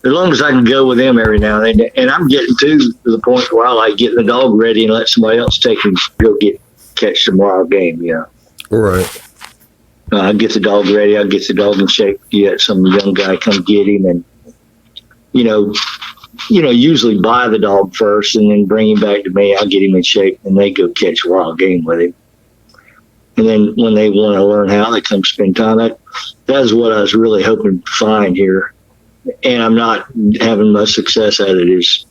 as long as I can go with them every now and then. And I'm getting to the point where I like getting the dog ready and let somebody else take him go catch some wild game. Yeah. Right. I get the dog ready. I get the dog in shape. Get some young guy come get him, and usually buy the dog first and then bring him back to me. I'll get him in shape, and they go catch wild game with him. And then when they want to learn how, they come spend time. That's what I was really hoping to find here, and I'm not having much success at it. Is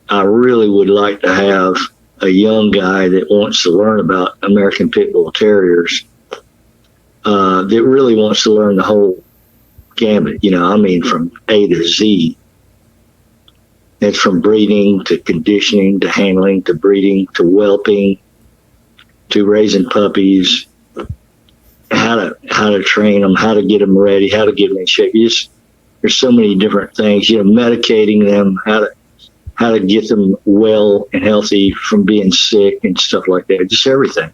I really would like to have a young guy that wants to learn about American Pit Bull Terriers. That really wants to learn the whole gamut, from A to Z. It's from breeding to conditioning to handling to breeding to whelping to raising puppies, how to train them, how to get them ready, how to get them in shape. There's so many different things, medicating them, how to get them well and healthy from being sick and stuff like that, just everything.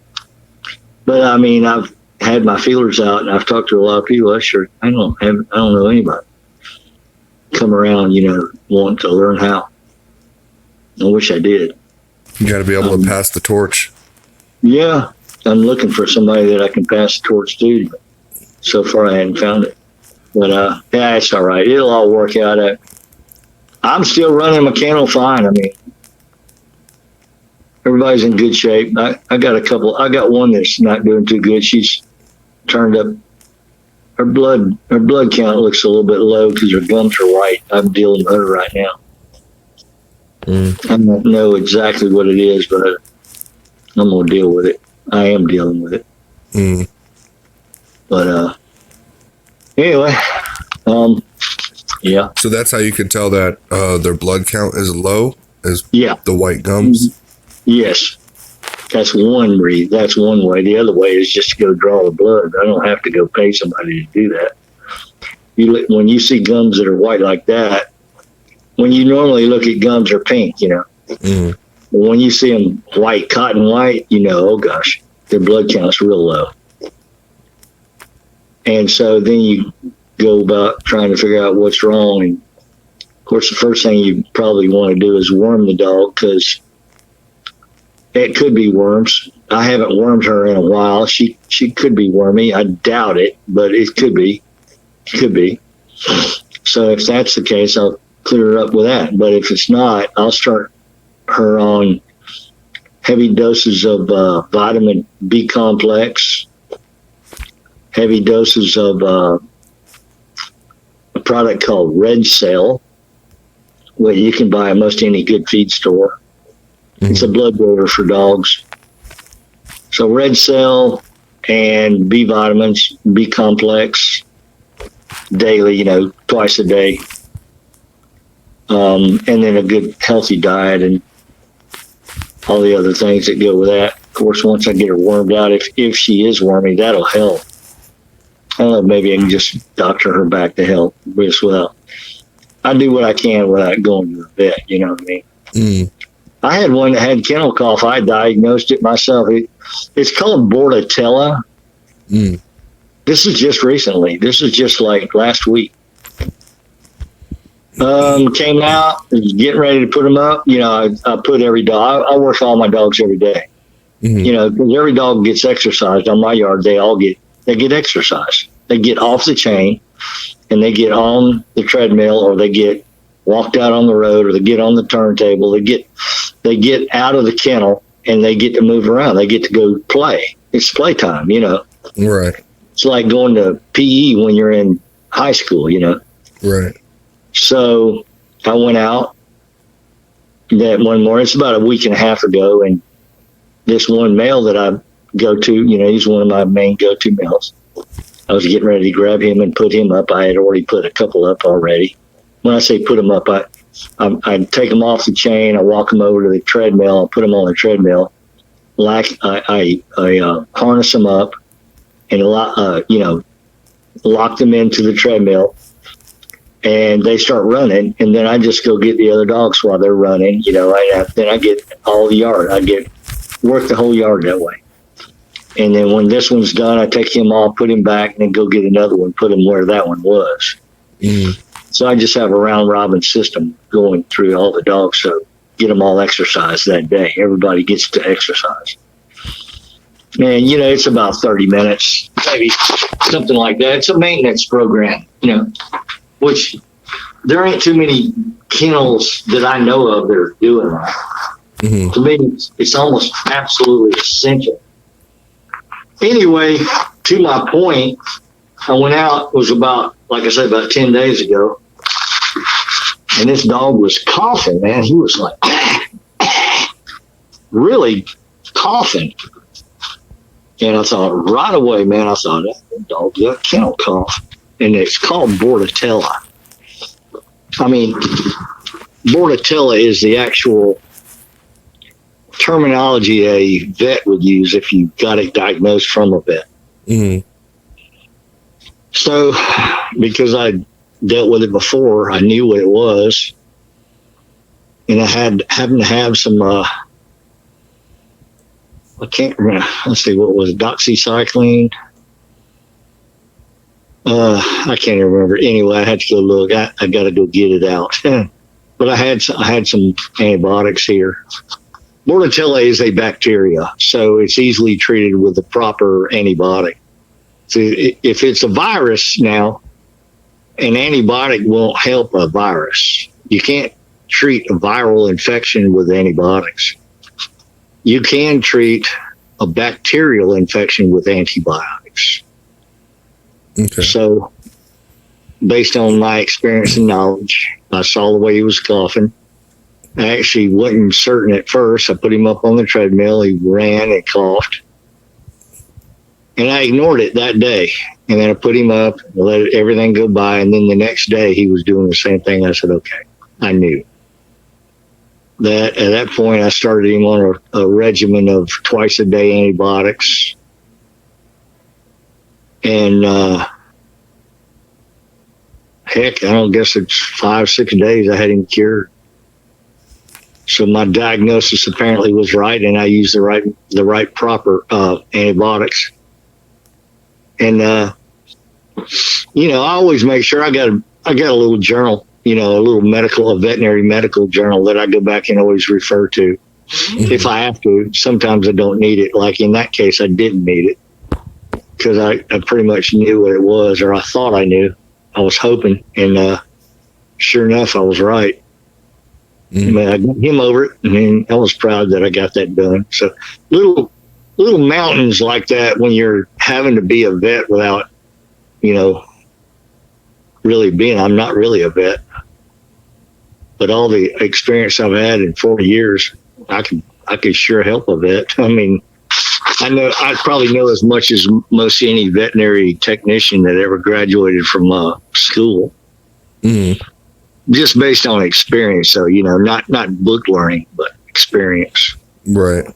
But I've had my feelers out, and I've talked to a lot of people. I don't know anybody come around, wanting to learn how. I wish I did. You got to be able to pass the torch. Yeah, I'm looking for somebody that I can pass the torch to. But so far, I hadn't found it. But yeah, it's all right. It'll all work out. I'm still running my kennel fine. Everybody's in good shape. I got one that's not doing too good. She's turned up. Her blood count looks a little bit low because her gums are white. I'm dealing with her right now. I don't know exactly what it is, but I'm going to deal with it. I am dealing with it. But anyway, yeah. So that's how you can tell that their blood count is low, is the white gums? Yes. That's one reason. That's one way. The other way is just to go draw the blood. I don't have to go pay somebody to do that. When you see gums that are white like that, when you normally look at gums are pink, But when you see them white, cotton white, oh gosh, their blood count's real low. And so then you go about trying to figure out what's wrong. And of course, the first thing you probably want to do is worm the dog, because it could be worms. I haven't wormed her in a while. She could be wormy. I doubt it, but it could be. Could be. So if that's the case, I'll clear her up with that. But if it's not, I'll start her on heavy doses of vitamin B complex, heavy doses of a product called Red Cell, where you can buy at most any good feed store. It's a blood builder for dogs. So Red Cell and B vitamins, B complex, daily, twice a day. And then a good healthy diet and all the other things that go with that. Of course, once I get her wormed out, if she is wormy, that'll help. I don't know, maybe I can just doctor her back to health. I do what I can without going to the vet, you know what I mean? I had one that had kennel cough. I diagnosed it myself. It's called Bordetella. This is just recently. This is just like last week. Came out, getting ready to put them up. I put every dog. I work all my dogs every day. Because every dog gets exercised on my yard. They get exercise. They get off the chain, and they get on the treadmill, or they get walked out on the road, or they get on the turntable. They get out of the kennel, and they get to move around. They get to go play. It's playtime, Right. It's like going to PE when you're in high school, Right. So I went out that one morning. It's about a week and a half ago, and this one male that I go to, he's one of my main go-to males. I was getting ready to grab him and put him up. I had already put a couple up already. When I say put them up, I take them off the chain. I walk them over to the treadmill. I put them on the treadmill. I harness them up and lock them into the treadmill, and they start running. And then I just go get the other dogs while they're running. Then I get all the yard. I work the whole yard that way. And then when this one's done, I take him off, put him back, and then go get another one, put him where that one was. So I just have a round robin system going through all the dogs. So get them all exercised that day. Everybody gets to exercise. And, it's about 30 minutes, maybe something like that. It's a maintenance program, which there ain't too many kennels that I know of that are doing that. Mm-hmm. To me, it's almost absolutely essential. Anyway, to my point, I went out, it was about 10 days ago, and this dog was coughing, man. He was like, really coughing. And I thought right away, man, that dog got kennel cough. And it's called Bordetella. I mean, Bordetella is the actual terminology a vet would use if you got it diagnosed from a vet. Mm-hmm. So, because I dealt with it before, I knew what it was. And I happened to have some, I can't remember. Let's see, what was it? Doxycycline? I can't remember. Anyway, I had to go look. I got to go get it out. But I had some antibiotics here. Bordetella is a bacteria, so it's easily treated with the proper antibiotic. So if it's a virus now, an antibiotic won't help a virus. You can't treat a viral infection with antibiotics. You can treat a bacterial infection with antibiotics. Okay. So, based on my experience and knowledge, I saw the way he was coughing. I actually wasn't certain at first. I put him up on the treadmill. He ran and coughed. And I ignored it that day. And then I put him up and let everything go by. And then the next day, he was doing the same thing. I said, okay, I knew. That at that point, I started him on a regimen of twice a day antibiotics. And heck, I don't guess it's 5-6 days I had him cured. So my diagnosis apparently was right, and I used the right proper antibiotics. And I always make sure I got a little journal, a veterinary medical journal that I go back and always refer to if I have to. Sometimes I don't need it. Like in that case, I didn't need it because I pretty much knew what it was, or I thought I knew. I was hoping, and sure enough, I was right. Mm-hmm. I got him over it, and I was proud that I got that done. So little mountains like that when you're having to be a vet without, really being. I'm not really a vet, but all the experience I've had in 40 years, I could sure help a vet. I mean, I probably know as much as most any veterinary technician that ever graduated from school. Mm-hmm. Just based on experience. So, not book learning, but experience. Right.